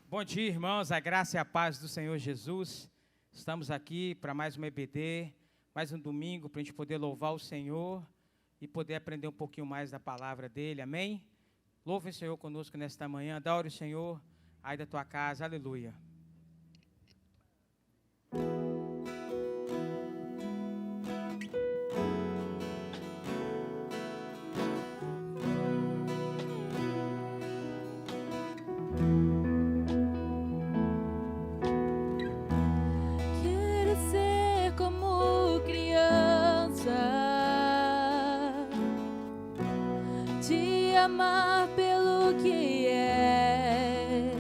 Bom dia, irmãos, a graça e a paz do Senhor Jesus. Estamos aqui para mais um EBD, mais um domingo, para a gente poder louvar o Senhor e poder aprender um pouquinho mais da palavra dEle, amém? Louve o Senhor conosco nesta manhã, adore o Senhor aí da tua casa, aleluia. Amar pelo que és,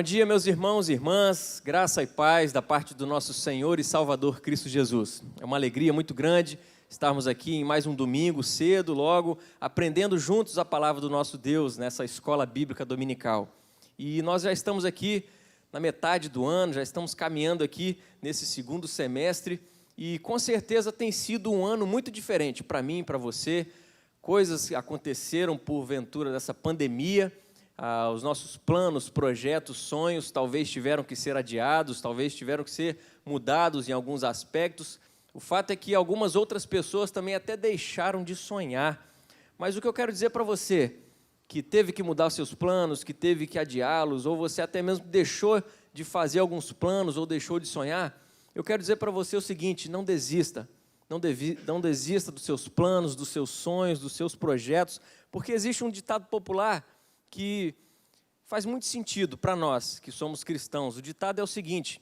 dia, meus irmãos e irmãs, graça e paz da parte do nosso Senhor e Salvador Cristo Jesus. É uma alegria muito grande estarmos aqui em mais um domingo, cedo, logo, aprendendo juntos a palavra do nosso Deus nessa escola bíblica dominical. E nós já estamos aqui na metade do ano, já estamos caminhando aqui nesse segundo semestre e com certeza tem sido um ano muito diferente para mim e para você. Coisas aconteceram porventura dessa pandemia. Os nossos planos, projetos, sonhos talvez tiveram que ser adiados, talvez tiveram que ser mudados em alguns aspectos. O fato é que algumas outras pessoas também até deixaram de sonhar. Mas o que eu quero dizer para você, que teve que mudar os seus planos, que teve que adiá-los, ou você até mesmo deixou de fazer alguns planos ou deixou de sonhar, eu quero dizer para você o seguinte: não desista. Não desista dos seus planos, dos seus sonhos, dos seus projetos, porque existe um ditado popular que faz muito sentido para nós que somos cristãos. O ditado é o seguinte: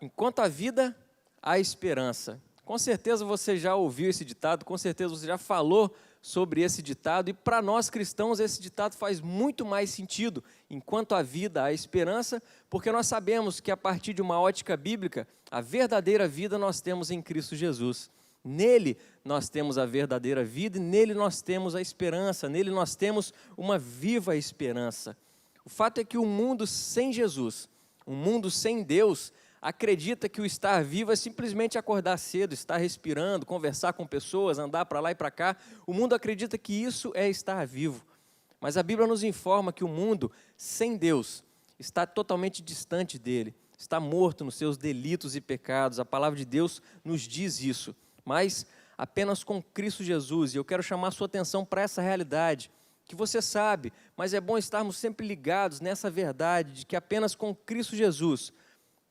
enquanto há vida, há esperança. Com certeza você já ouviu esse ditado, com certeza você já falou sobre esse ditado, e para nós cristãos esse ditado faz muito mais sentido. Enquanto há vida, há esperança, porque nós sabemos que a partir de uma ótica bíblica, a verdadeira vida nós temos em Cristo Jesus. Nele nós temos a verdadeira vida e nele nós temos a esperança, nele nós temos uma viva esperança. O fato é que o mundo sem Jesus, um mundo sem Deus, acredita que o estar vivo é simplesmente acordar cedo, estar respirando, conversar com pessoas, andar para lá e para cá. O mundo acredita que isso é estar vivo. Mas a Bíblia nos informa que o mundo sem Deus está totalmente distante dele, está morto nos seus delitos e pecados. A palavra de Deus nos diz isso. Mas apenas com Cristo Jesus, e eu quero chamar a sua atenção para essa realidade, que você sabe, mas é bom estarmos sempre ligados nessa verdade, de que apenas com Cristo Jesus,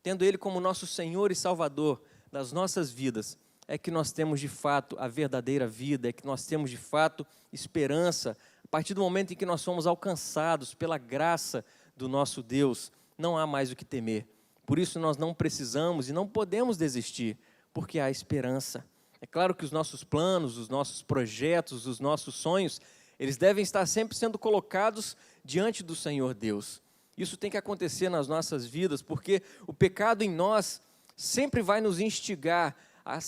tendo Ele como nosso Senhor e Salvador das nossas vidas, é que nós temos de fato a verdadeira vida, é que nós temos de fato esperança. A partir do momento em que nós somos alcançados pela graça do nosso Deus, não há mais o que temer. Por isso nós não precisamos e não podemos desistir, porque há esperança. É claro que os nossos planos, os nossos projetos, os nossos sonhos, eles devem estar sempre sendo colocados diante do Senhor Deus. Isso tem que acontecer nas nossas vidas, porque o pecado em nós sempre vai nos instigar a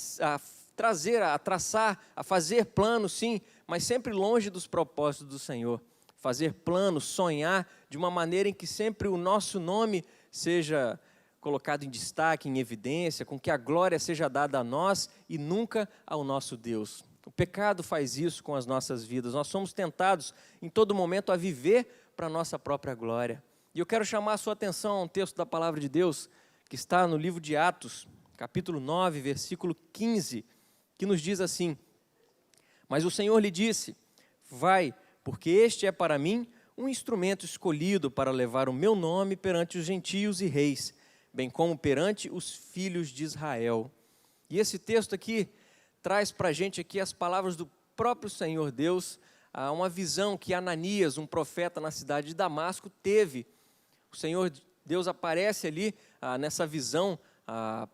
traçar, a fazer planos, sim, mas sempre longe dos propósitos do Senhor. Fazer planos, sonhar de uma maneira em que sempre o nosso nome seja colocado em destaque, em evidência, com que a glória seja dada a nós e nunca ao nosso Deus. O pecado faz isso com as nossas vidas. Nós somos tentados em todo momento a viver para a nossa própria glória. E eu quero chamar a sua atenção a um texto da palavra de Deus, que está no livro de Atos, capítulo 9, versículo 15, que nos diz assim: mas o Senhor lhe disse: vai, porque este é para mim um instrumento escolhido para levar o meu nome perante os gentios e reis, bem como perante os filhos de Israel. E esse texto aqui traz para a gente aqui as palavras do próprio Senhor Deus, uma visão que Ananias, um profeta na cidade de Damasco, teve. O Senhor Deus aparece ali nessa visão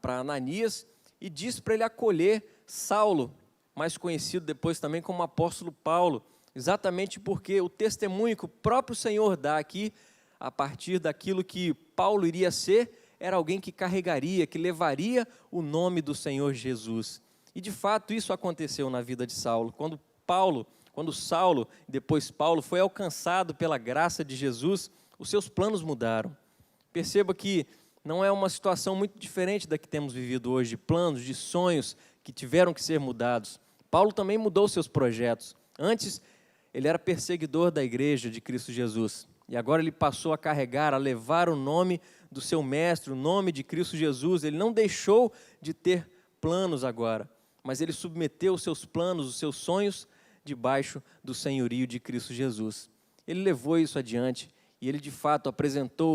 para Ananias e diz para ele acolher Saulo, mais conhecido depois também como apóstolo Paulo, exatamente porque o testemunho que o próprio Senhor dá aqui, a partir daquilo que Paulo iria ser, era alguém que carregaria, que levaria o nome do Senhor Jesus. E de fato isso aconteceu na vida de Saulo. Quando Saulo, depois Paulo, foi alcançado pela graça de Jesus, os seus planos mudaram. Perceba que não é uma situação muito diferente da que temos vivido hoje, de planos, de sonhos que tiveram que ser mudados. Paulo também mudou seus projetos. Antes, ele era perseguidor da igreja de Cristo Jesus. E agora ele passou a carregar, a levar o nome do seu mestre, o nome de Cristo Jesus. Ele não deixou de ter planos agora, mas ele submeteu os seus planos, os seus sonhos, debaixo do senhorio de Cristo Jesus. Ele levou isso adiante e ele de fato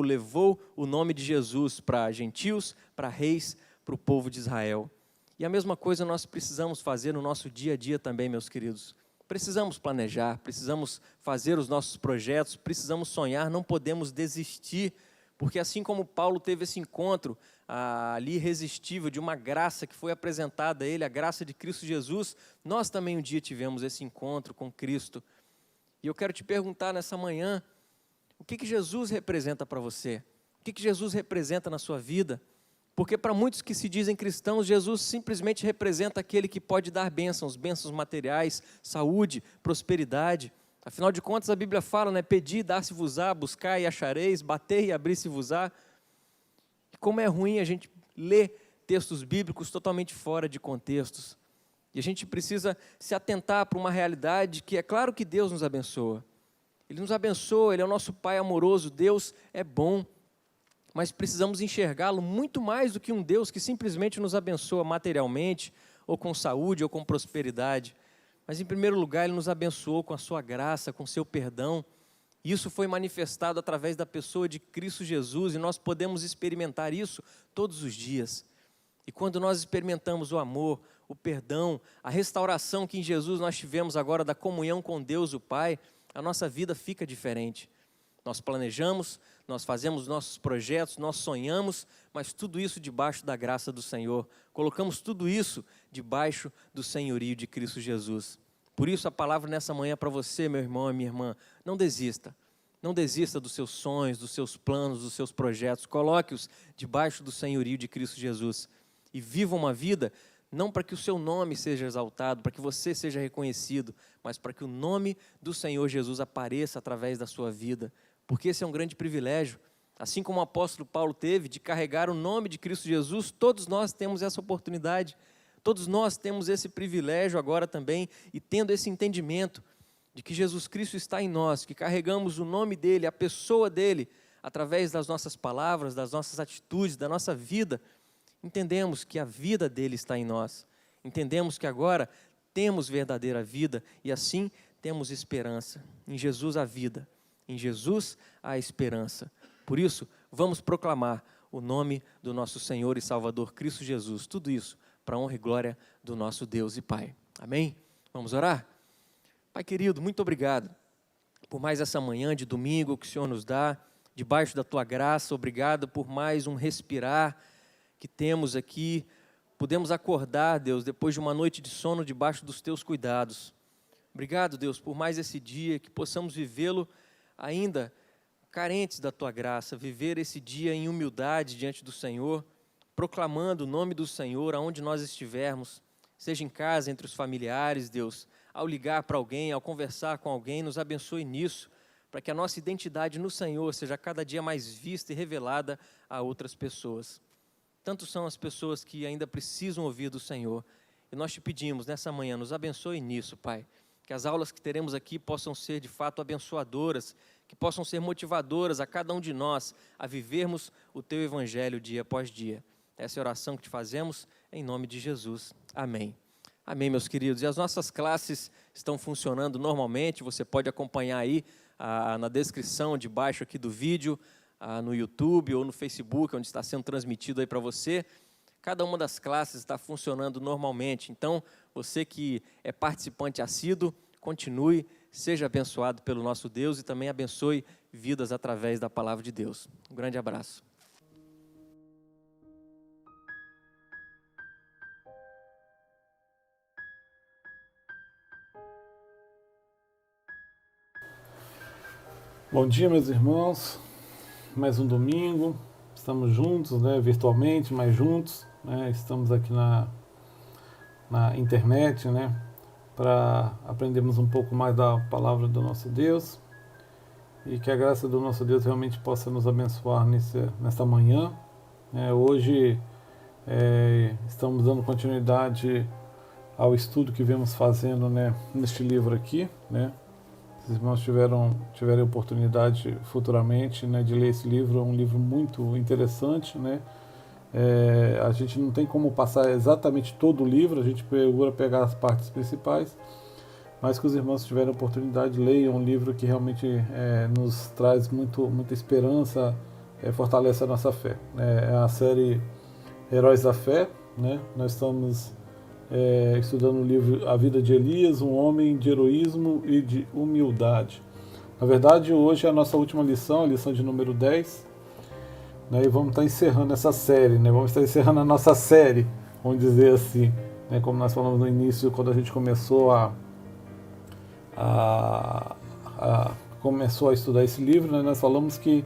levou o nome de Jesus para gentios, para reis, para o povo de Israel. E a mesma coisa nós precisamos fazer no nosso dia a dia também, meus queridos. Precisamos planejar, precisamos fazer os nossos projetos, precisamos sonhar, não podemos desistir, porque assim como Paulo teve esse encontro ali irresistível de uma graça que foi apresentada a ele, a graça de Cristo Jesus, nós também um dia tivemos esse encontro com Cristo. E eu quero te perguntar nessa manhã, O que Jesus representa para você? O que Jesus representa na sua vida? Porque para muitos que se dizem cristãos, Jesus simplesmente representa aquele que pode dar bênçãos materiais, saúde, prosperidade. Afinal de contas, a Bíblia fala, né? Pedi, dar-se-vos-á, buscar e achareis, bater e abrir-se-vos-á. E como é ruim a gente ler textos bíblicos totalmente fora de contextos. E a gente precisa se atentar para uma realidade que é claro que Deus nos abençoa. Ele nos abençoa, Ele é o nosso Pai amoroso, Deus é bom. Mas precisamos enxergá-lo muito mais do que um Deus que simplesmente nos abençoa materialmente, ou com saúde, ou com prosperidade. Mas, em primeiro lugar, Ele nos abençoou com a sua graça, com o seu perdão. E isso foi manifestado através da pessoa de Cristo Jesus, e nós podemos experimentar isso todos os dias. E quando nós experimentamos o amor, o perdão, a restauração que em Jesus nós tivemos agora da comunhão com Deus, o Pai, a nossa vida fica diferente. Nós planejamos, nós fazemos nossos projetos, nós sonhamos, mas tudo isso debaixo da graça do Senhor. Colocamos tudo isso debaixo do senhorio de Cristo Jesus. Por isso a palavra nessa manhã para você, meu irmão e minha irmã, não desista. Não desista dos seus sonhos, dos seus planos, dos seus projetos. Coloque-os debaixo do senhorio de Cristo Jesus. E viva uma vida, não para que o seu nome seja exaltado, para que você seja reconhecido, mas para que o nome do Senhor Jesus apareça através da sua vida. Porque esse é um grande privilégio. Assim como o apóstolo Paulo teve de carregar o nome de Cristo Jesus, todos nós temos essa oportunidade. Todos nós temos esse privilégio agora também, e tendo esse entendimento de que Jesus Cristo está em nós, que carregamos o nome dEle, a pessoa dEle, através das nossas palavras, das nossas atitudes, da nossa vida, entendemos que a vida dEle está em nós. Entendemos que agora temos verdadeira vida e assim temos esperança. Em Jesus a vida. Em Jesus, há esperança. Por isso, vamos proclamar o nome do nosso Senhor e Salvador Cristo Jesus. Tudo isso para a honra e glória do nosso Deus e Pai. Amém? Vamos orar? Pai querido, muito obrigado por mais essa manhã de domingo que o Senhor nos dá, debaixo da Tua graça. Obrigado por mais um respirar que temos aqui. Podemos acordar, Deus, depois de uma noite de sono debaixo dos Teus cuidados. Obrigado, Deus, por mais esse dia, que possamos vivê-lo ainda carentes da Tua graça, viver esse dia em humildade diante do Senhor, proclamando o nome do Senhor aonde nós estivermos, seja em casa, entre os familiares, Deus, ao ligar para alguém, ao conversar com alguém, nos abençoe nisso, para que a nossa identidade no Senhor seja cada dia mais vista e revelada a outras pessoas. Tanto são as pessoas que ainda precisam ouvir do Senhor, e nós te pedimos nessa manhã, nos abençoe nisso, Pai. Que as aulas que teremos aqui possam ser de fato abençoadoras, que possam ser motivadoras a cada um de nós a vivermos o Teu Evangelho dia após dia. Essa é a oração que te fazemos em nome de Jesus. Amém. Amém, meus queridos. E as nossas classes estão funcionando normalmente, você pode acompanhar aí na descrição de baixo aqui do vídeo, no YouTube ou no Facebook, onde está sendo transmitido aí para você. Cada uma das classes está funcionando normalmente. Então, você que é participante assíduo, continue, seja abençoado pelo nosso Deus e também abençoe vidas através da palavra de Deus. Um grande abraço. Bom dia, meus irmãos. Mais um domingo. Estamos juntos, né, virtualmente, mas juntos. Né, estamos aqui na internet, né, para aprendermos um pouco mais da palavra do nosso Deus e que a graça do nosso Deus realmente possa nos abençoar nesta manhã. Hoje estamos dando continuidade ao estudo que vemos fazendo, né, neste livro aqui, né. Se os irmãos tiverem oportunidade futuramente, né, de ler esse livro, é um livro muito interessante, né. A gente não tem como passar exatamente todo o livro, a gente procura pegar as partes principais, mas que os irmãos tiverem oportunidade, leiam um livro que realmente nos traz muita esperança, fortalece a nossa fé. É a série Heróis da Fé, né? Nós estamos estudando o livro A Vida de Elias, um homem de heroísmo e de humildade. Na verdade, hoje é a nossa última lição, a lição de número 10, né, e vamos estar encerrando essa série, né, vamos estar encerrando a nossa série, vamos dizer assim, né, como nós falamos no início, quando a gente começou a começou a estudar esse livro, né, nós falamos que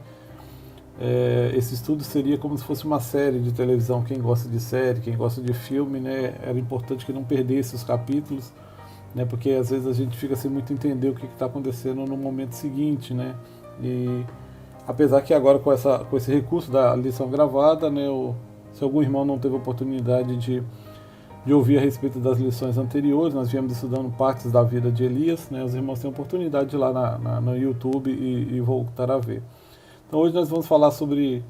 esse estudo seria como se fosse uma série de televisão. Quem gosta de série, quem gosta de filme, né, era importante que não perdesse os capítulos, né, porque às vezes a gente fica sem muito entender o que está acontecendo no momento seguinte, né, e apesar que agora com esse recurso da lição gravada, né, se algum irmão não teve oportunidade de ouvir a respeito das lições anteriores, nós viemos estudando partes da vida de Elias, né, os irmãos têm a oportunidade de ir lá no YouTube e voltar a ver. Então hoje nós vamos falar sobre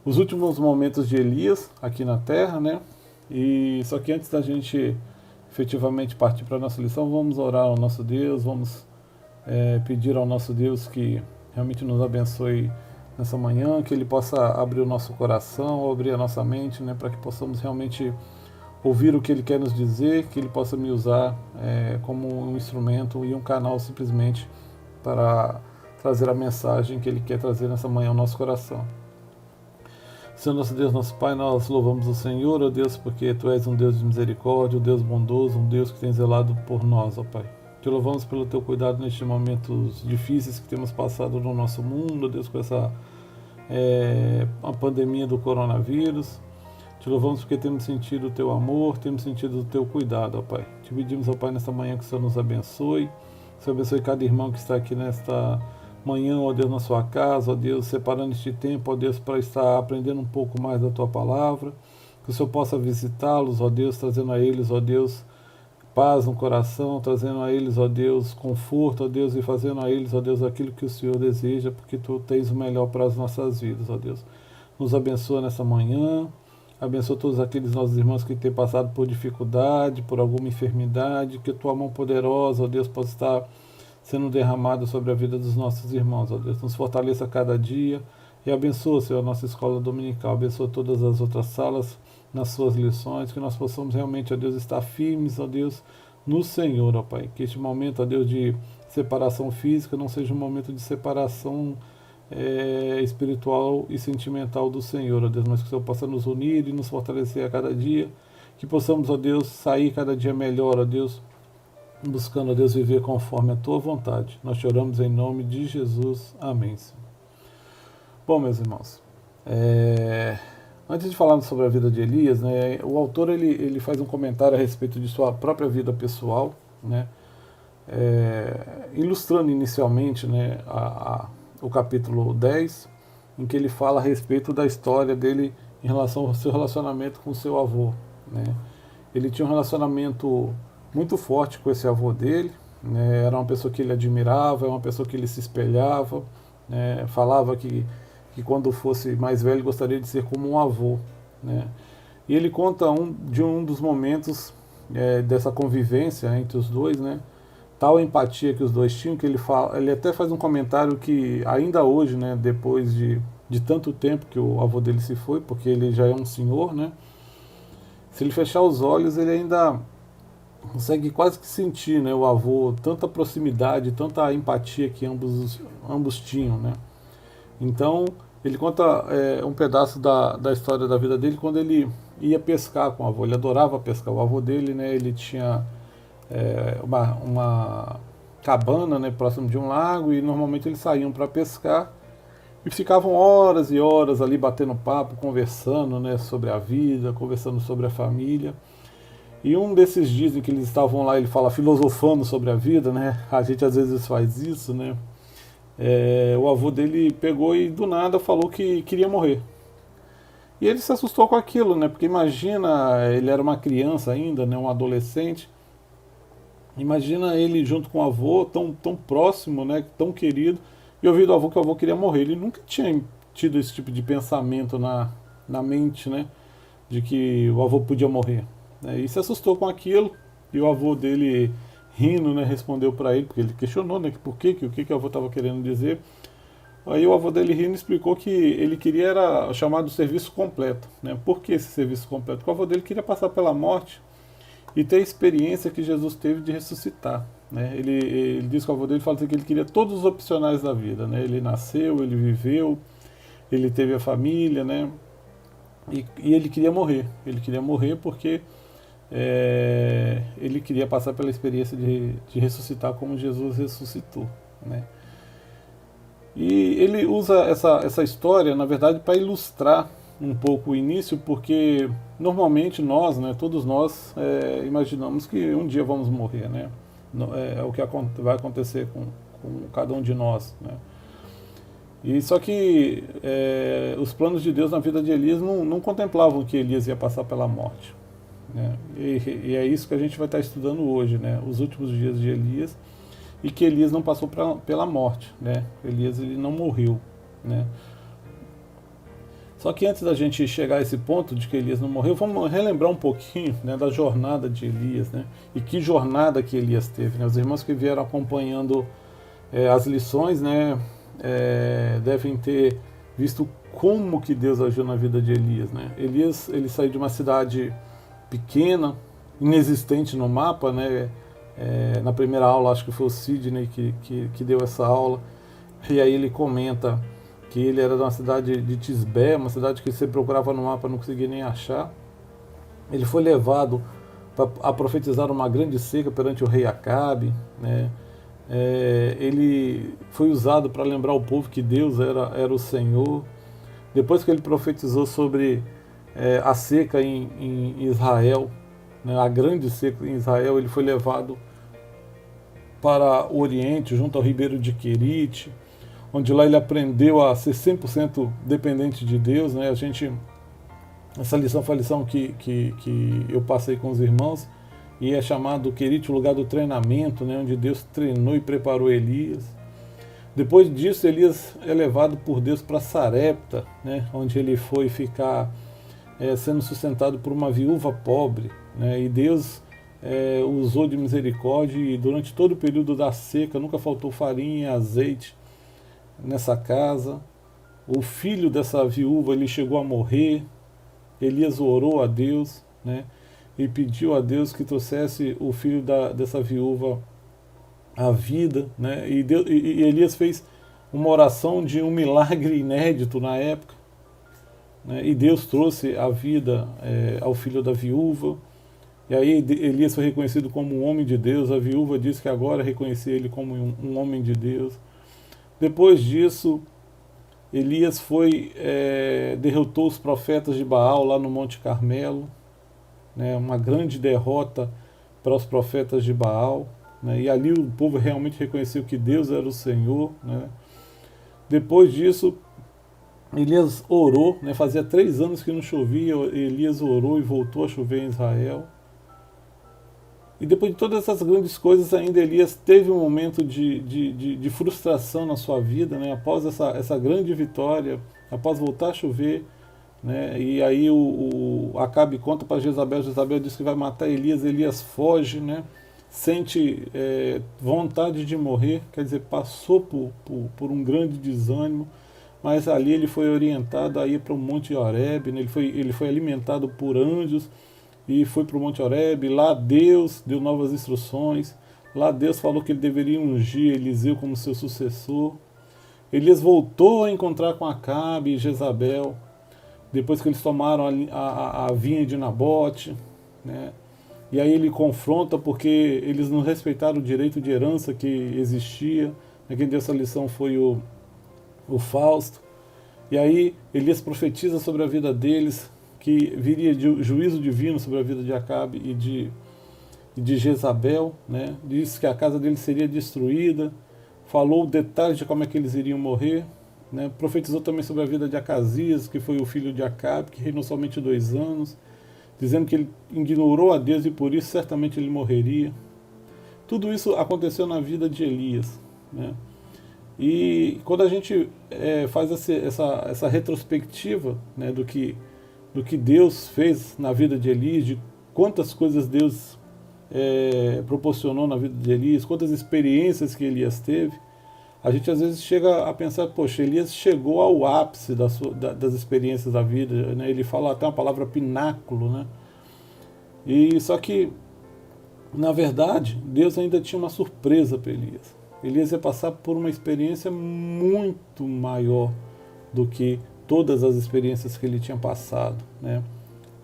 os últimos momentos de Elias aqui na Terra, né? E só que antes da gente efetivamente partir para a nossa lição, vamos orar ao nosso Deus, vamos pedir ao nosso Deus que realmente nos abençoe nessa manhã, que Ele possa abrir o nosso coração, abrir a nossa mente, né? Para que possamos realmente ouvir o que Ele quer nos dizer, que Ele possa me usar como um instrumento e um canal simplesmente para trazer a mensagem que Ele quer trazer nessa manhã ao nosso coração. Senhor nosso Deus, nosso Pai, nós louvamos o Senhor, ó Deus, porque Tu és um Deus de misericórdia, um Deus bondoso, um Deus que tem zelado por nós, ó Pai. Te louvamos pelo Teu cuidado nestes momentos difíceis que temos passado no nosso mundo, ó Deus, com essa a pandemia do coronavírus. Te louvamos porque temos sentido o Teu amor, temos sentido o Teu cuidado, ó Pai. Te pedimos, ó Pai, nesta manhã que o Senhor nos abençoe. O Senhor abençoe cada irmão que está aqui nesta manhã, ó Deus, na sua casa, ó Deus, separando este tempo, ó Deus, para estar aprendendo um pouco mais da Tua palavra, que o Senhor possa visitá-los, ó Deus, trazendo a eles, ó Deus, paz no coração, trazendo a eles, ó Deus, conforto, ó Deus, e fazendo a eles, ó Deus, aquilo que o Senhor deseja, porque Tu tens o melhor para as nossas vidas, ó Deus. Nos abençoa nessa manhã, abençoa todos aqueles nossos irmãos que têm passado por dificuldade, por alguma enfermidade, que Tua mão poderosa, ó Deus, possa estar sendo derramado sobre a vida dos nossos irmãos, ó Deus. Nos fortaleça a cada dia e abençoa, Senhor, a nossa escola dominical, abençoa todas as outras salas nas suas lições, que nós possamos realmente, ó Deus, estar firmes, ó Deus, no Senhor, ó Pai. Que este momento, ó Deus, de separação física não seja um momento de separação espiritual e sentimental do Senhor, ó Deus, mas que o Senhor possa nos unir e nos fortalecer a cada dia, que possamos, ó Deus, sair cada dia melhor, ó Deus, buscando, ó Deus, viver conforme a Tua vontade. Nós te oramos em nome de Jesus. Amém, Senhor. Bom, meus irmãos, antes de falarmos sobre a vida de Elias, né, o autor ele faz um comentário a respeito de sua própria vida pessoal, né, ilustrando inicialmente, né, o capítulo 10, em que ele fala a respeito da história dele em relação ao seu relacionamento com seu avô, né. Ele tinha um relacionamento muito forte com esse avô dele, né, era uma pessoa que ele admirava, era uma pessoa que ele se espelhava, né, falava que quando fosse mais velho gostaria de ser como um avô, né. E ele conta de um dos momentos dessa convivência entre os dois, né, tal empatia que os dois tinham, que ele até faz um comentário que ainda hoje, né, depois de tanto tempo que o avô dele se foi, porque ele já é um senhor, né, se ele fechar os olhos ele ainda consegue quase que sentir, né, o avô, tanta proximidade, tanta empatia que ambos tinham, né. Então ele conta um pedaço da história da vida dele quando ele ia pescar com o avô. Ele adorava pescar. O avô dele, né, ele tinha uma cabana, né, próximo de um lago, e normalmente eles saíam para pescar e ficavam horas e horas ali batendo papo, conversando, né, sobre a vida, conversando sobre a família. E um desses dias em que eles estavam lá, ele fala, filosofando sobre a vida, né? A gente às vezes faz isso, né? O avô dele pegou e do nada falou que queria morrer. E ele se assustou com aquilo, né? Porque imagina, ele era uma criança ainda, né? Um adolescente. Imagina ele junto com o avô, tão próximo, né? Tão querido, e ouvir do avô que o avô queria morrer. Ele nunca tinha tido esse tipo de pensamento na mente, né? De que o avô podia morrer. E se assustou com aquilo, e o avô dele, rindo, né, respondeu para ele, porque ele questionou, né, o que o avô estava querendo dizer. Aí o avô dele, rindo, explicou que ele queria era chamado serviço completo, né. Por que esse serviço completo? Porque o avô dele queria passar pela morte e ter a experiência que Jesus teve de ressuscitar, né. Ele diz que o avô dele fala assim, que ele queria todos os opcionais da vida, né. Ele nasceu, ele viveu, ele teve a família, né, e ele queria morrer porque ele queria passar pela experiência de ressuscitar como Jesus ressuscitou, né? E ele usa essa história, na verdade, para ilustrar um pouco o início, porque normalmente nós, né, todos nós, imaginamos que um dia vamos morrer, né? É o que vai acontecer com cada um de nós, né? E só que os planos de Deus na vida de Elias não contemplavam que Elias ia passar pela morte, né? E é isso que a gente vai estar estudando hoje, né? Os últimos dias de Elias, e que Elias não passou pela morte, né? Elias, ele não morreu, né? Só que antes da gente chegar a esse ponto de que Elias não morreu, vamos relembrar um pouquinho, né, da jornada de Elias, né? E que jornada que Elias teve, né? Os irmãos que vieram acompanhando as lições, né, devem ter visto como que Deus agiu na vida de Elias, né? Elias, ele saiu de uma cidade pequena, inexistente no mapa, né? Na primeira aula, acho que foi o Sidney que deu essa aula, e aí ele comenta que ele era de uma cidade de Tisbé, uma cidade que você procurava no mapa não conseguia nem achar. Ele foi levado a profetizar uma grande seca perante o rei Acabe, né? Ele foi usado para lembrar o povo que Deus era o Senhor. Depois que ele profetizou sobre a seca em Israel, né, a grande seca em Israel, ele foi levado para o Oriente, junto ao ribeiro de Querite, onde lá ele aprendeu a ser 100% dependente de Deus, né? Essa lição foi a lição que eu passei com os irmãos, e é chamado Querite o lugar do treinamento, né? Onde Deus treinou e preparou Elias. Depois disso, Elias é levado por Deus para Sarepta, né? Onde ele foi ficar sendo sustentado por uma viúva pobre, né? E Deus usou de misericórdia, e durante todo o período da seca nunca faltou farinha e azeite nessa casa. O filho dessa viúva, ele chegou a morrer. Elias orou a Deus, né, e pediu a Deus que trouxesse o filho dessa viúva à vida, né, e Elias fez uma oração de um milagre inédito na época, né, e Deus trouxe a vida ao filho da viúva. E aí Elias foi reconhecido como um homem de Deus. A viúva disse que agora reconhecia ele como um homem de Deus. Depois disso, Elias derrotou os profetas de Baal lá no Monte Carmelo, né, uma grande derrota para os profetas de Baal, né, e ali o povo realmente reconheceu que Deus era o Senhor, né. Depois disso, Elias orou, né, fazia 3 anos que não chovia, Elias orou e voltou a chover em Israel. E depois de todas essas grandes coisas, ainda Elias teve um momento de frustração na sua vida, né? Após essa grande vitória, após voltar a chover, né? E aí o Acabe conta para Jezabel, Jezabel diz que vai matar Elias, Elias foge, né? Sente vontade de morrer, quer dizer, passou por um grande desânimo, mas ali ele foi orientado a ir para o Monte Horebe, né? Ele foi alimentado por anjos, e foi para o Monte Horebe. Lá Deus deu novas instruções, lá Deus falou que ele deveria ungir Eliseu como seu sucessor. Elias voltou a encontrar com Acabe e Jezabel, depois que eles tomaram a vinha de Nabote, né? E aí ele confronta porque eles não respeitaram o direito de herança que existia. Quem deu essa lição foi o Fausto. E aí Elias profetiza sobre a vida deles, que viria de juízo divino sobre a vida de Acabe e de Jezabel, né? Disse que a casa deles seria destruída, falou detalhes de como é que eles iriam morrer, né? Profetizou também sobre a vida de Acasias, que foi o filho de Acabe, que reinou somente 2 anos, dizendo que ele ignorou a Deus e por isso certamente ele morreria. Tudo isso aconteceu na vida de Elias, né? E quando a gente faz essa retrospectiva, né, do que Deus fez na vida de Elias, de quantas coisas Deus proporcionou na vida de Elias, quantas experiências que Elias teve, a gente às vezes chega a pensar, poxa, Elias chegou ao ápice das experiências da vida, né? Ele fala até uma palavra pináculo, né? E só que, na verdade, Deus ainda tinha uma surpresa para Elias. Elias ia passar por uma experiência muito maior do que todas as experiências que ele tinha passado, né?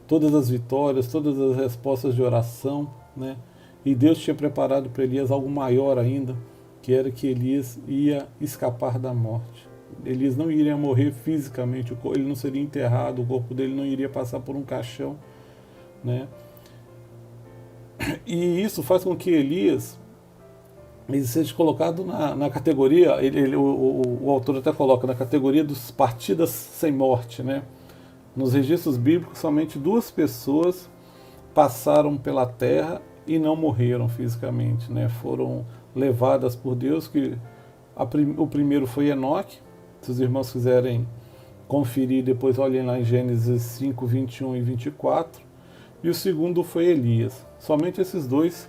Todas as vitórias, todas as respostas de oração, né? E Deus tinha preparado para Elias algo maior ainda, que era que Elias ia escapar da morte. Elias não iria morrer fisicamente, ele não seria enterrado, o corpo dele não iria passar por um caixão, né? E isso faz com que Elias ele seja colocado na categoria, o autor até coloca na categoria dos partidas sem morte, né? Nos registros bíblicos, somente 2 pessoas passaram pela terra e não morreram fisicamente, né? Foram levadas por Deus, o primeiro foi Enoque. Se os irmãos quiserem conferir, depois olhem lá em Gênesis 5, 21 e 24. E o segundo foi Elias. Somente esses 2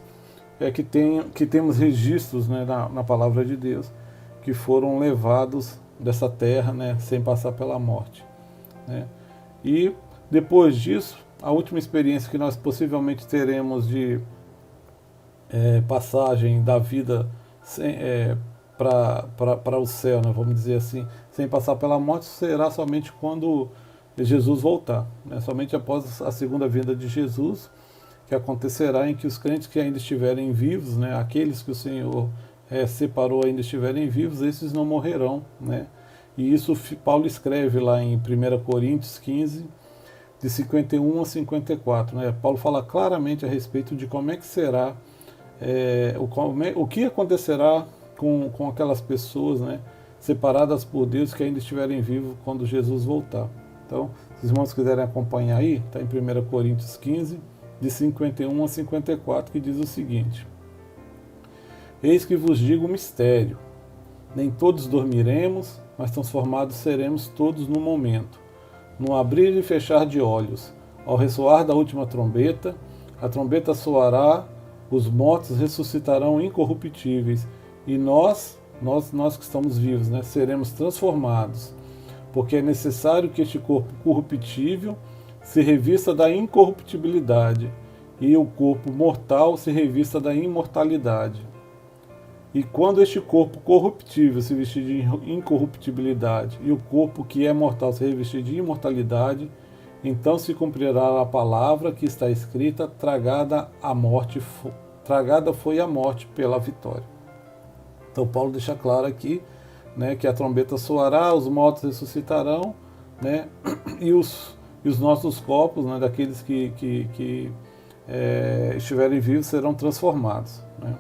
que temos registros, né, na palavra de Deus, que foram levados dessa terra, né, sem passar pela morte, né? E depois disso, a última experiência que nós possivelmente teremos de passagem da vida para o céu, né, vamos dizer assim, sem passar pela morte, será somente quando Jesus voltar, né? Somente após a segunda vinda de Jesus, que acontecerá em que os crentes que ainda estiverem vivos, né, aqueles que o Senhor separou ainda estiverem vivos, esses não morrerão, né? E isso Paulo escreve lá em 1 Coríntios 15, de 51 a 54, né? Paulo fala claramente a respeito de como é que será, o que acontecerá com aquelas pessoas, né, separadas por Deus que ainda estiverem vivos quando Jesus voltar. Então, se os irmãos quiserem acompanhar aí, está em 1 Coríntios 15, de 51 a 54, que diz o seguinte: Eis que vos digo um mistério, nem todos dormiremos, mas transformados seremos todos no momento, no abrir e fechar de olhos, ao ressoar da última trombeta, a trombeta soará, os mortos ressuscitarão incorruptíveis, e nós que estamos vivos, né, seremos transformados, porque é necessário que este corpo corruptível se revista da incorruptibilidade, e o corpo mortal se revista da imortalidade. E quando este corpo corruptível se vestir de incorruptibilidade, e o corpo que é mortal se revestir de imortalidade, então se cumprirá a palavra que está escrita: tragada foi a morte pela vitória. Então Paulo deixa claro aqui, né, que a trombeta soará, os mortos ressuscitarão, né, e os nossos corpos, né, daqueles que estiverem vivos, serão transformados, né?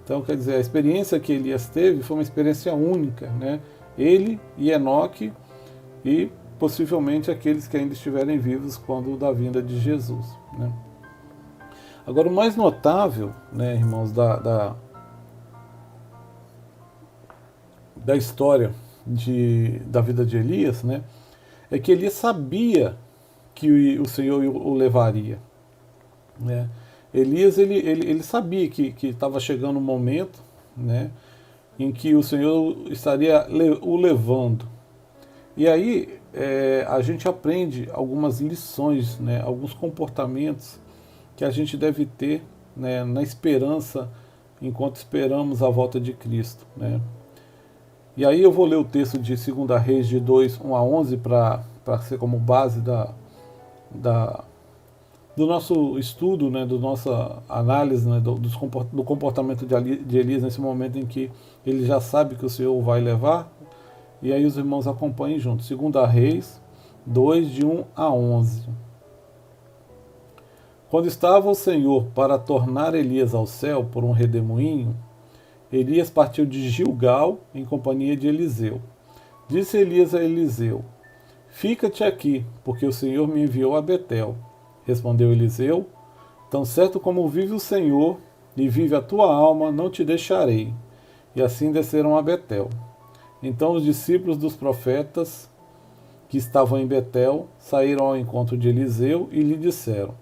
Então, quer dizer, a experiência que Elias teve foi uma experiência única, né? Ele e Enoque, e possivelmente aqueles que ainda estiverem vivos quando da vinda de Jesus, né? Agora, o mais notável, né, irmãos, da história da vida de Elias, né, é que Elias sabia que o Senhor o levaria, né? Elias ele sabia que estava chegando um momento, né, em que o Senhor estaria o levando. E aí a gente aprende algumas lições, né, alguns comportamentos que a gente deve ter, né, na esperança, enquanto esperamos a volta de Cristo, né? E aí eu vou ler o texto de 2 Reis, de 2, 1 a 11, para ser como base do nosso estudo, né, da nossa análise, né, do comportamento de Elias nesse momento em que ele já sabe que o Senhor o vai levar. E aí os irmãos acompanhem juntos. 2 Reis 2, de 1 a 11. Quando estava o Senhor para tornar Elias ao céu por um redemoinho, Elias partiu de Gilgal em companhia de Eliseu. Disse Elias a Eliseu: Fica-te aqui, porque o Senhor me enviou a Betel. Respondeu Eliseu: Tão certo como vive o Senhor e vive a tua alma, não te deixarei. E assim desceram a Betel. Então os discípulos dos profetas que estavam em Betel saíram ao encontro de Eliseu e lhe disseram: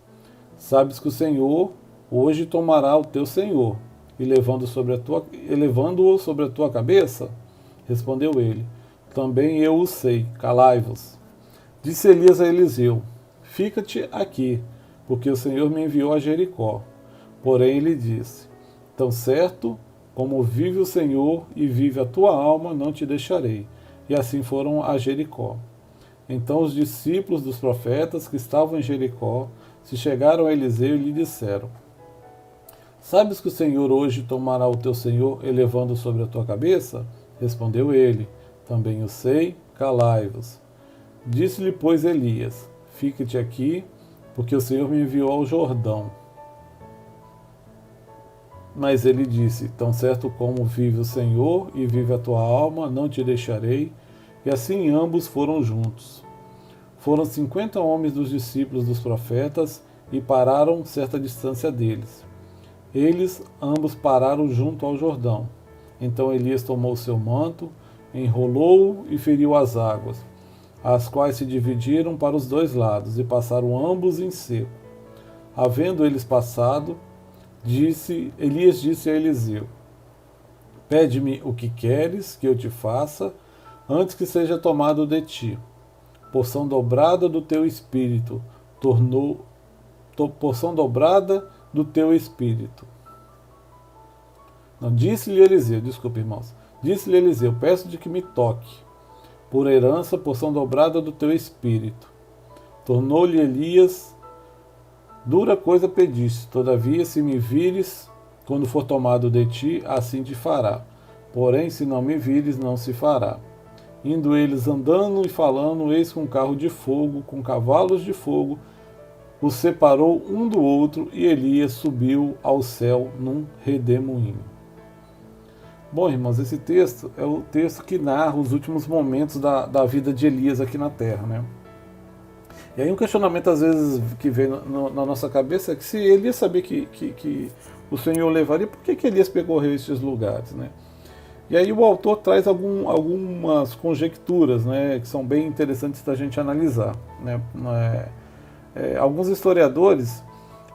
Sabes que o Senhor hoje tomará o teu senhor, e elevando-o sobre a tua cabeça? Respondeu ele: Também eu o sei, calai-vos. Disse Elias a Eliseu: Fica-te aqui, porque o Senhor me enviou a Jericó. Porém ele disse: Tão certo como vive o Senhor e vive a tua alma, não te deixarei. E assim foram a Jericó. Então os discípulos dos profetas que estavam em Jericó se chegaram a Eliseu e lhe disseram: Sabes que o Senhor hoje tomará o teu senhor, elevando sobre a tua cabeça? Respondeu ele: também o sei, calai-vos. Disse-lhe, pois, Elias: fique-te aqui, porque o Senhor me enviou ao Jordão. Mas ele disse: tão certo como vive o Senhor e vive a tua alma, não te deixarei. E assim ambos foram juntos. Foram 50 homens dos discípulos dos profetas e pararam certa distância deles. Eles ambos pararam junto ao Jordão. Então Elias tomou seu manto, enrolou-o e feriu as águas, as quais se dividiram para os dois lados, e passaram ambos em seco. Havendo eles passado, Elias disse a Eliseu: pede-me o que queres que eu te faça, antes que seja tomado de ti. Porção dobrada do teu espírito, porção dobrada do teu espírito. Não, disse-lhe Eliseu, desculpe, irmãos. Disse-lhe Eliseu: peço-te que me toque, por herança, porção dobrada do teu espírito. Tornou-lhe Elias: dura coisa pediste, todavia, se me vires, quando for tomado de ti, assim te fará. Porém, se não me vires, não se fará. Indo eles andando e falando, eis que um carro de fogo, com cavalos de fogo, os separou um do outro, e Elias subiu ao céu num redemoinho. Bom, irmãos, esse texto é o texto que narra os últimos momentos da vida de Elias aqui na Terra, né? E aí um questionamento às vezes que vem na nossa cabeça é que se Elias sabia que o Senhor levaria, por que Elias percorreu esses lugares, né? E aí o autor traz algumas conjecturas, né, que são bem interessantes da gente analisar, né? Alguns historiadores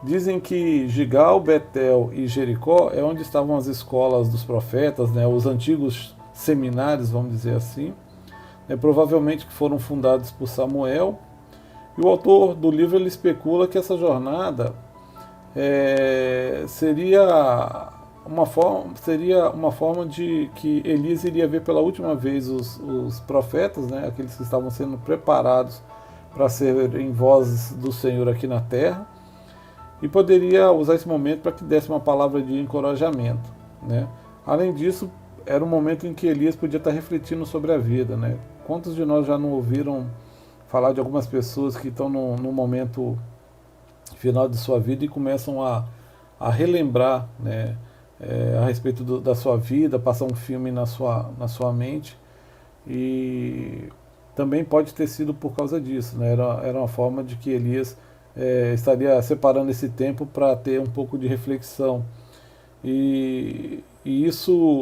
dizem que Gigal, Betel e Jericó é onde estavam as escolas dos profetas, né, os antigos seminários, vamos dizer assim, né, provavelmente que foram fundados por Samuel. E o autor do livro ele especula que essa jornada seria uma forma de que Elias iria ver pela última vez os profetas, né, aqueles que estavam sendo preparados para serem vozes do Senhor aqui na terra, e poderia usar esse momento para que desse uma palavra de encorajamento, né? Além disso, era um momento em que Elias podia estar refletindo sobre a vida, né? Quantos de nós já não ouviram falar de algumas pessoas que estão no momento final de sua vida e começam a relembrar, né, a respeito da sua vida, passar um filme na sua mente, e também pode ter sido por causa disso, né? Era uma forma de que Elias estaria separando esse tempo para ter um pouco de reflexão, e isso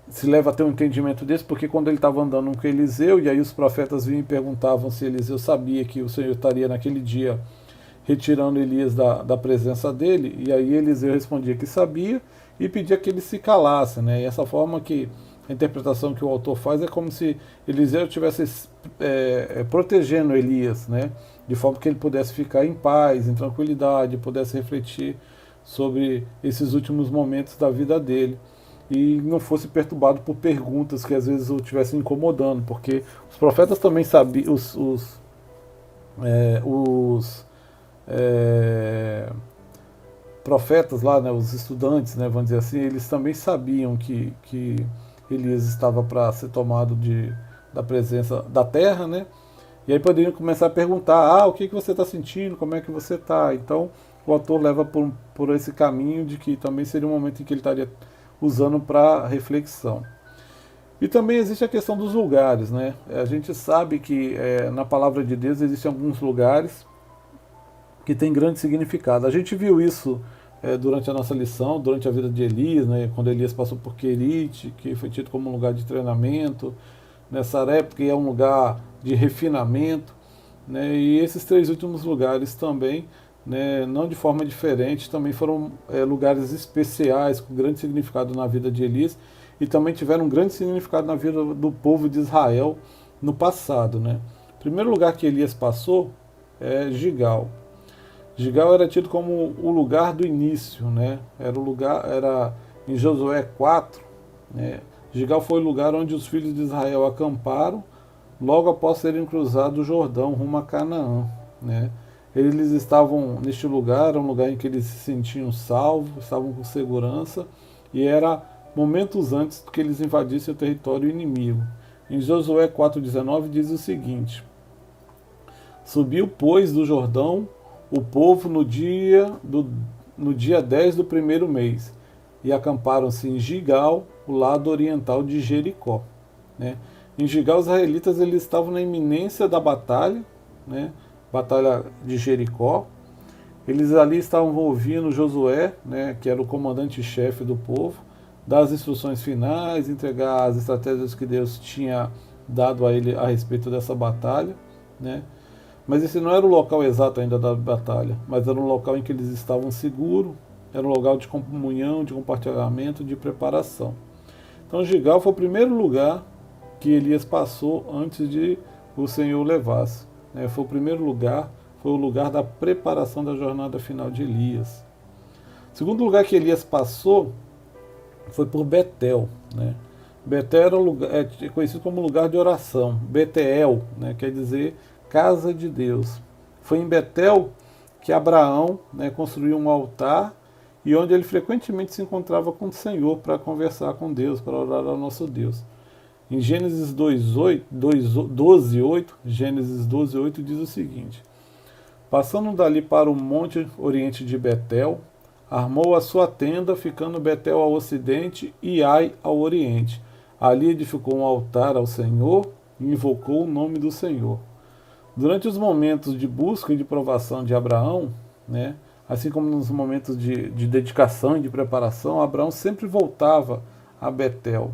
se leva a ter um entendimento desse, porque quando ele estava andando com Eliseu, e aí os profetas vinham e perguntavam se Eliseu sabia que o Senhor estaria naquele dia retirando Elias da presença dele, e aí Eliseu respondia que sabia e pedia que ele se calasse, né? E essa forma que a interpretação que o autor faz é como se Eliseu estivesse protegendo Elias, né? De forma que ele pudesse ficar em paz, em tranquilidade, pudesse refletir sobre esses últimos momentos da vida dele e não fosse perturbado por perguntas que às vezes o estivessem incomodando, porque os profetas também sabiam, os profetas lá, né, os estudantes, né, vamos dizer assim, eles também sabiam que Elias estava para ser tomado da presença da terra, né? E aí poderiam começar a perguntar: o que você está sentindo, como é que você está? Então o autor leva por esse caminho de que também seria um momento em que ele estaria usando para reflexão. E também existe a questão dos lugares, né? A gente sabe que na palavra de Deus existem alguns lugares que têm grande significado. A gente viu isso durante a nossa lição, durante a vida de Elias, né? Quando Elias passou por Querite, que foi tido como um lugar de treinamento, nessa época é um lugar de refinamento, né? E esses três últimos lugares também, né, não de forma diferente, também foram lugares especiais, com grande significado na vida de Elias, e também tiveram um grande significado na vida do povo de Israel no passado, né? O primeiro lugar que Elias passou é Gigal. Gigal era tido como o lugar do início, né? Era em Josué 4, né? Gigal foi o lugar onde os filhos de Israel acamparam logo após serem cruzados o Jordão rumo a Canaã, né? eles estavam neste lugar, era um lugar em que eles se sentiam salvos, estavam com segurança, e era momentos antes que eles invadissem o território inimigo. Em Josué 4,19 diz o seguinte: subiu, pois, do Jordão o povo no dia 10 do primeiro mês, e acamparam-se em Gigal, o lado oriental de Jericó. Né? Em Gigal, os israelitas eles estavam na iminência da batalha, né? Batalha de Jericó. Eles ali estavam ouvindo Josué, né, que era o comandante-chefe do povo, dar as instruções finais, entregar as estratégias que Deus tinha dado a ele a respeito dessa batalha. Né? Mas esse não era o local exato ainda da batalha, mas era um local em que eles estavam seguros, era um local de comunhão, de compartilhamento, de preparação. Então Gigal foi o primeiro lugar que Elias passou antes de o Senhor levasse. Né? Foi o primeiro lugar, foi o lugar da preparação da jornada final de Elias. O segundo lugar que Elias passou foi por Betel. Né? Betel era um lugar, é conhecido como lugar de oração. Betel, né, quer dizer casa de Deus. Foi em Betel que Abraão, né, construiu um altar e onde ele frequentemente se encontrava com o Senhor para conversar com Deus, para orar ao nosso Deus. Em Gênesis 12:8 diz o seguinte: passando dali para o monte oriente de Betel, armou a sua tenda, ficando Betel ao ocidente e Ai ao oriente. Ali edificou um altar ao Senhor e invocou o nome do Senhor. Durante os momentos de busca e de provação de Abraão, né, assim como nos momentos de dedicação e de preparação, Abraão sempre voltava a Betel.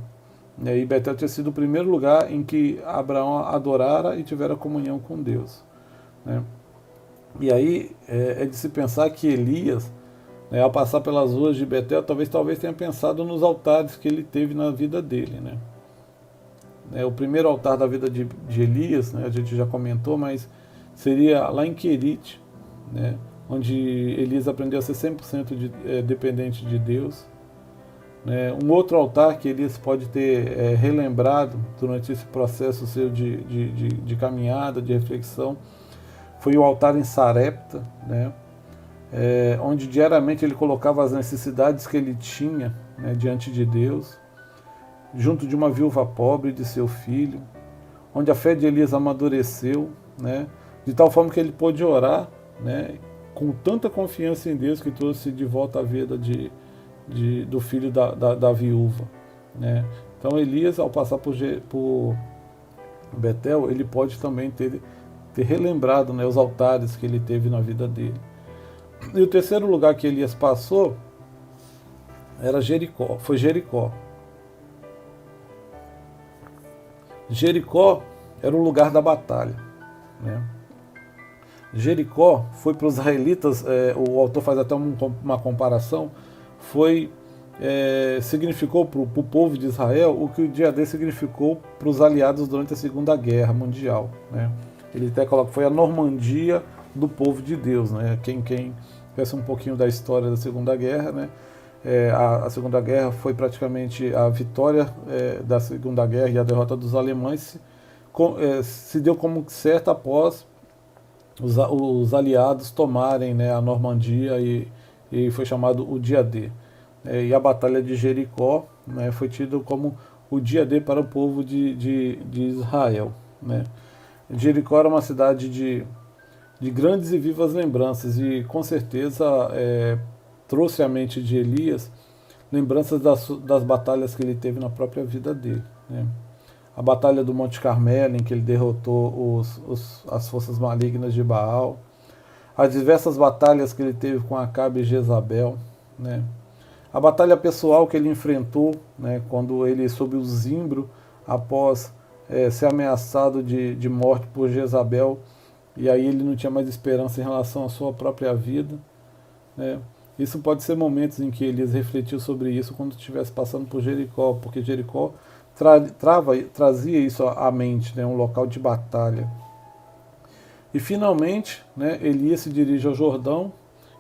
E Betel tinha sido o primeiro lugar em que Abraão adorara e tivera comunhão com Deus. Né? E aí é de se pensar que Elias, né, ao passar pelas ruas de Betel, talvez tenha pensado nos altares que ele teve na vida dele. Né? O primeiro altar da vida de Elias, né, a gente já comentou, mas seria lá em Querite, né, onde Elias aprendeu a ser 100% dependente de Deus. Um outro altar que Elias pode ter relembrado durante esse processo seu de caminhada, de reflexão, foi o altar em Sarepta, né? Onde diariamente ele colocava as necessidades que ele tinha, né, diante de Deus, junto de uma viúva pobre e de seu filho, onde a fé de Elias amadureceu, né, de tal forma que ele pôde orar, né, com tanta confiança em Deus que trouxe de volta a vida do filho da viúva. Né? Então Elias, ao passar por Betel, ele pode também ter relembrado, né, os altares que ele teve na vida dele. E o terceiro lugar que Elias passou era Jericó, foi Jericó. Jericó era o lugar da batalha. Né? Jericó foi para os israelitas, o autor faz até uma comparação, significou para o povo de Israel o que o dia D significou para os aliados durante a Segunda Guerra Mundial. Né? Ele até coloca que foi a Normandia do povo de Deus. Né? Quem conhece um pouquinho da história da Segunda Guerra, né? A Segunda Guerra foi praticamente a vitória da Segunda Guerra e a derrota dos alemães se deu como certa após os aliados tomarem, né, a Normandia e foi chamado o dia D. E a Batalha de Jericó, né, foi tido como o dia D para o povo de Israel. Né. Jericó era uma cidade de grandes e vivas lembranças e com certeza trouxe à mente de Elias lembranças das batalhas que ele teve na própria vida dele. Né. A Batalha do Monte Carmelo, em que ele derrotou as forças malignas de Baal, as diversas batalhas que ele teve com Acabe e Jezabel, né? A batalha pessoal que ele enfrentou, né, quando ele sob o zimbro, após ser ameaçado de morte por Jezabel, e aí ele não tinha mais esperança em relação à sua própria vida. Né? Isso pode ser momentos em que Elias refletiu sobre isso quando estivesse passando por Jericó, porque Jericó trazia isso à mente, né, um local de batalha. E finalmente, né, Elias se dirige ao Jordão,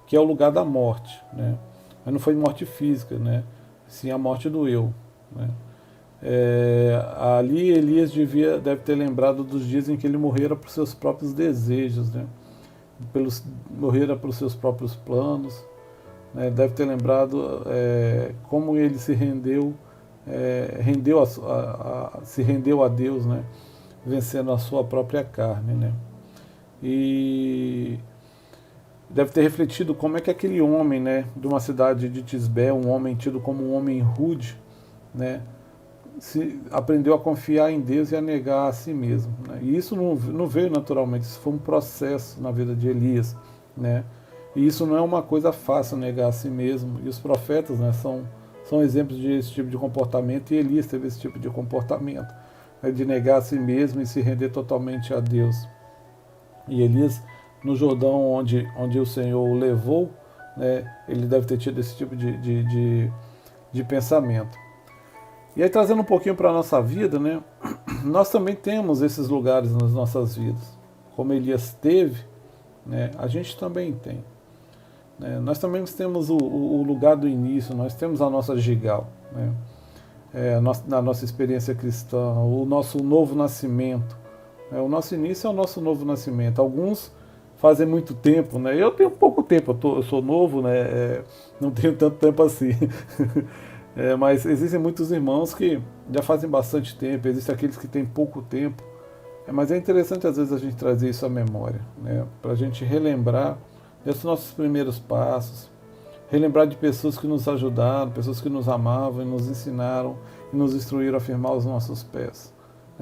que é o lugar da morte. Né? Mas não foi morte física, né? Sim a morte do eu. Né? Ali Elias deve ter lembrado dos dias em que ele morrera por seus próprios desejos. Né? morrera pelos seus próprios planos, né? Deve ter lembrado como ele se rendeu, se rendeu a Deus, né? Vencendo a sua própria carne, né? E deve ter refletido como é que aquele homem, né, de uma cidade de Tisbé, um homem tido como um homem rude, né, aprendeu a confiar em Deus e a negar a si mesmo, né? E isso não veio naturalmente, isso foi um processo na vida de Elias, né? E isso não é uma coisa fácil, negar a si mesmo. E os profetas, né, são exemplos desse tipo de comportamento, e Elias teve esse tipo de comportamento, né, de negar a si mesmo e se render totalmente a Deus. E Elias, no Jordão onde o Senhor o levou, né, ele deve ter tido esse tipo de pensamento. E aí, trazendo um pouquinho para a nossa vida, né, nós também temos esses lugares nas nossas vidas. Como Elias teve, né, a gente também tem. Né, nós também temos o lugar do início, nós temos a nossa Gigal, né, na nossa experiência cristã, o nosso novo nascimento. O nosso início é o nosso novo nascimento. Alguns fazem muito tempo, né? Eu tenho pouco tempo, eu sou novo, né? Não tenho tanto tempo assim. Mas existem muitos irmãos que já fazem bastante tempo, existem aqueles que têm pouco tempo. Mas é interessante às vezes a gente trazer isso à memória, né? Para a gente relembrar desses nossos primeiros passos, relembrar de pessoas que nos ajudaram, pessoas que nos amavam e nos ensinaram e nos instruíram a firmar os nossos pés.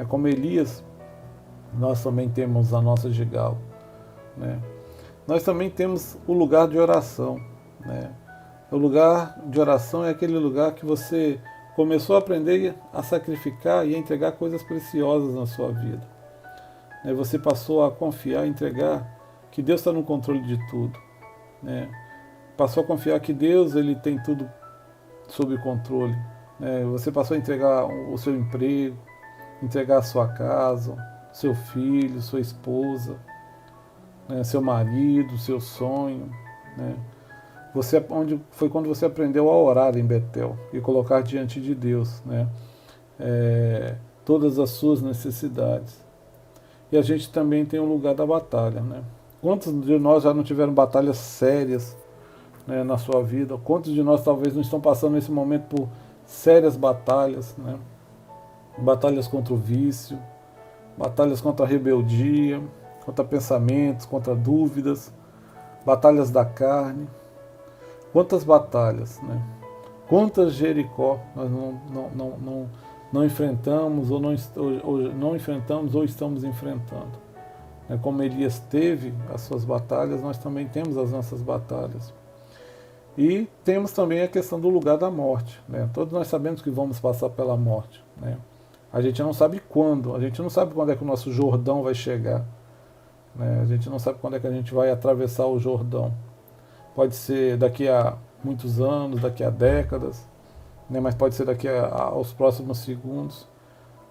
Como Elias, nós também temos a nossa Gigal, né? Nós também temos o lugar de oração, né? O lugar de oração é aquele lugar que você começou a aprender a sacrificar e a entregar coisas preciosas na sua vida, né? Você passou a confiar e entregar que Deus está no controle de tudo, né? Passou a confiar que Deus, ele tem tudo sob controle, né? Você passou a entregar o seu emprego, entregar a sua casa, seu filho, sua esposa, né, seu marido, seu sonho, né? Foi quando você aprendeu a orar em Betel e colocar diante de Deus, né, todas as suas necessidades. E a gente também tem um lugar da batalha, né? Quantos de nós já não tiveram batalhas sérias, né, na sua vida? Quantos de nós talvez não estão passando nesse momento por sérias batalhas, né? Batalhas contra o vício, batalhas contra a rebeldia, contra pensamentos, contra dúvidas, batalhas da carne. Quantas batalhas, né? Quantas Jericó nós não enfrentamos ou não enfrentamos ou estamos enfrentando. Como Elias teve as suas batalhas, nós também temos as nossas batalhas. E temos também a questão do lugar da morte, né? Todos nós sabemos que vamos passar pela morte, né? A gente não sabe quando, a gente não sabe quando é que o nosso Jordão vai chegar, né? A gente não sabe quando é que a gente vai atravessar o Jordão. Pode ser daqui a muitos anos, daqui a décadas, né? Mas pode ser daqui aos próximos segundos.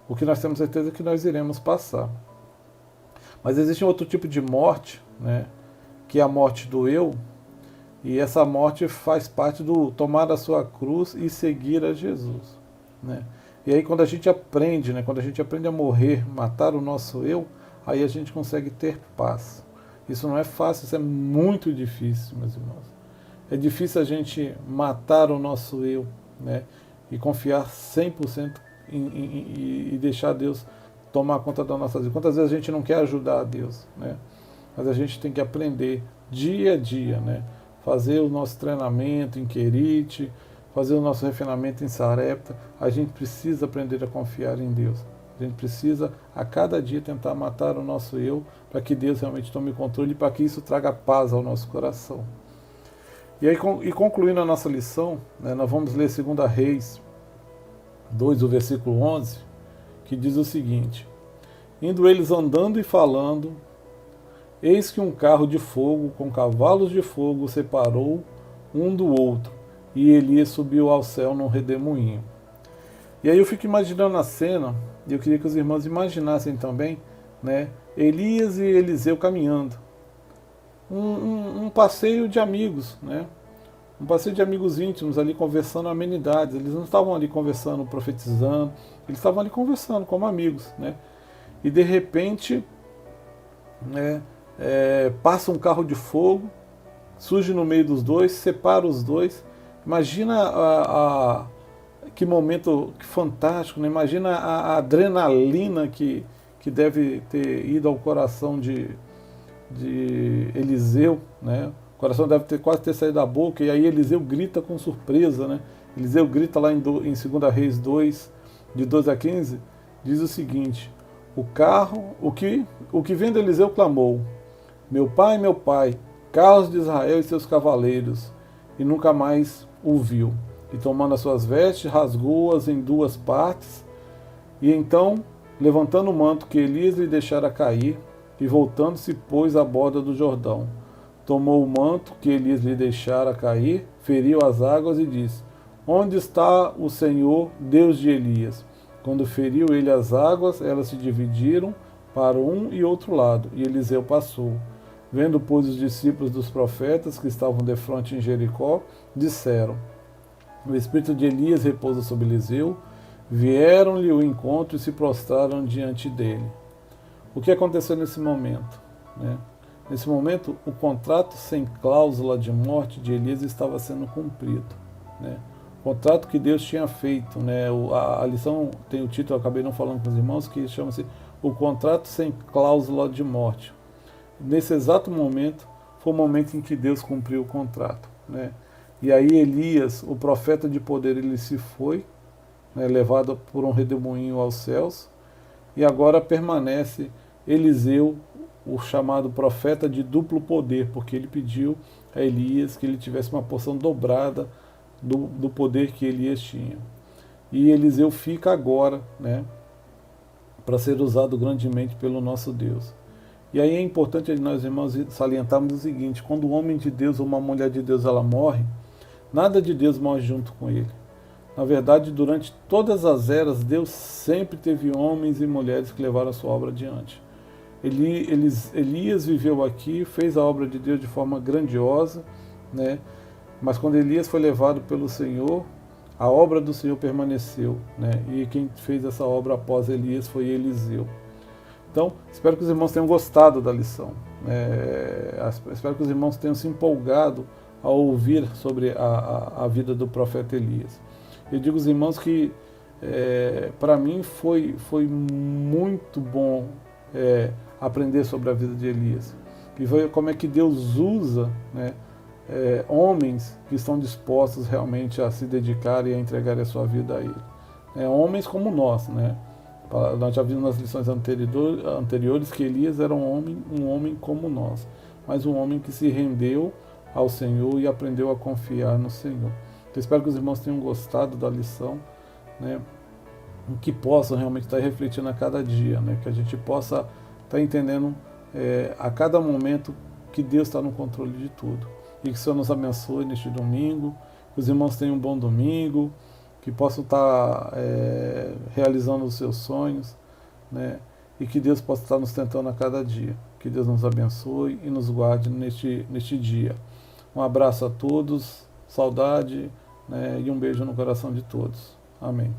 O que nós temos certeza é que nós iremos passar. Mas existe um outro tipo de morte, né? Que é a morte do eu, e essa morte faz parte do tomar a sua cruz e seguir a Jesus, né? E aí quando a gente aprende, né, quando a gente aprende a morrer, matar o nosso eu, aí a gente consegue ter paz. Isso não é fácil, isso é muito difícil, meus irmãos. É difícil a gente matar o nosso eu, né, e confiar 100% e deixar Deus tomar conta da nossa vida. Quantas vezes a gente não quer ajudar a Deus, né? Mas a gente tem que aprender dia a dia, né? Fazer o nosso treinamento em Querite, fazer o nosso refinamento em Sarepta. A gente precisa aprender a confiar em Deus. A gente precisa a cada dia tentar matar o nosso eu para que Deus realmente tome controle e para que isso traga paz ao nosso coração. E aí, concluindo a nossa lição, né, nós vamos ler 2 Reis 2, o versículo 11, que diz o seguinte: indo eles andando e falando, eis que um carro de fogo com cavalos de fogo separou um do outro, e Elias subiu ao céu num redemoinho. E aí eu fico imaginando a cena, e eu queria que os irmãos imaginassem também, né, Elias e Eliseu caminhando. Um passeio de amigos, né? Um passeio de amigos íntimos ali conversando amenidades. Eles não estavam ali conversando, profetizando, eles estavam ali conversando como amigos, né? E de repente, né, passa um carro de fogo, surge no meio dos dois, separa os dois. Imagina que momento fantástico, né? Imagina a adrenalina que deve ter ido ao coração de Eliseu, né? O coração deve quase ter saído da boca, e aí Eliseu grita com surpresa, né? Eliseu grita lá em 2 Reis 2, de 12 a 15, diz o seguinte: o que vendo Eliseu clamou, meu pai, carros de Israel e seus cavaleiros, e nunca mais o viu. E tomando as suas vestes, rasgou-as em 2 partes, e então, levantando o manto que Elias lhe deixara cair, e voltando-se, pôs à borda do Jordão. Tomou o manto que Elias lhe deixara cair, feriu as águas e disse: onde está o Senhor, Deus de Elias? Quando feriu ele as águas, elas se dividiram para um e outro lado, e Eliseu passou. Vendo, pois, os discípulos dos profetas que estavam defronte em Jericó, disseram: o espírito de Elias repousa sobre Eliseu. Vieram-lhe ao encontro e se prostraram diante dele. O que aconteceu nesse momento, né? Nesse momento, o contrato sem cláusula de morte de Elias estava sendo cumprido, né? O contrato que Deus tinha feito, né? A lição tem o título, eu acabei não falando com os irmãos, que chama-se o contrato sem cláusula de morte. Nesse exato momento, foi o momento em que Deus cumpriu o contrato, né? E aí Elias, o profeta de poder, ele se foi, né, levado por um redemoinho aos céus, e agora permanece Eliseu, o chamado profeta de duplo poder, porque ele pediu a Elias que ele tivesse uma porção dobrada do poder que Elias tinha. E Eliseu fica agora, né, para ser usado grandemente pelo nosso Deus. E aí é importante nós, irmãos, salientarmos o seguinte: quando um homem de Deus ou uma mulher de Deus ela morre, nada de Deus morre junto com ele. Na verdade, durante todas as eras, Deus sempre teve homens e mulheres que levaram a sua obra adiante. Elias viveu aqui, fez a obra de Deus de forma grandiosa, né? Mas quando Elias foi levado pelo Senhor, a obra do Senhor permaneceu, né? E quem fez essa obra após Elias foi Eliseu. Então, espero que os irmãos tenham gostado da lição. Espero que os irmãos tenham se empolgado ao ouvir sobre a vida do profeta Elias. Eu digo aos irmãos que, para mim, foi muito bom aprender sobre a vida de Elias. E ver como é que Deus usa, né, homens que estão dispostos realmente a se dedicar e a entregar a sua vida a Ele. Homens como nós, né? Nós já vimos nas lições anteriores que Elias era um homem como nós, mas um homem que se rendeu ao Senhor e aprendeu a confiar no Senhor. Então, espero que os irmãos tenham gostado da lição, né? Que possam realmente estar refletindo a cada dia, né? Que a gente possa estar entendendo a cada momento que Deus está no controle de tudo. E que o Senhor nos abençoe neste domingo, que os irmãos tenham um bom domingo, que possam estar realizando os seus sonhos, né? E que Deus possa estar nos tentando a cada dia. Que Deus nos abençoe e nos guarde neste dia. Um abraço a todos, saudade, né? E um beijo no coração de todos. Amém.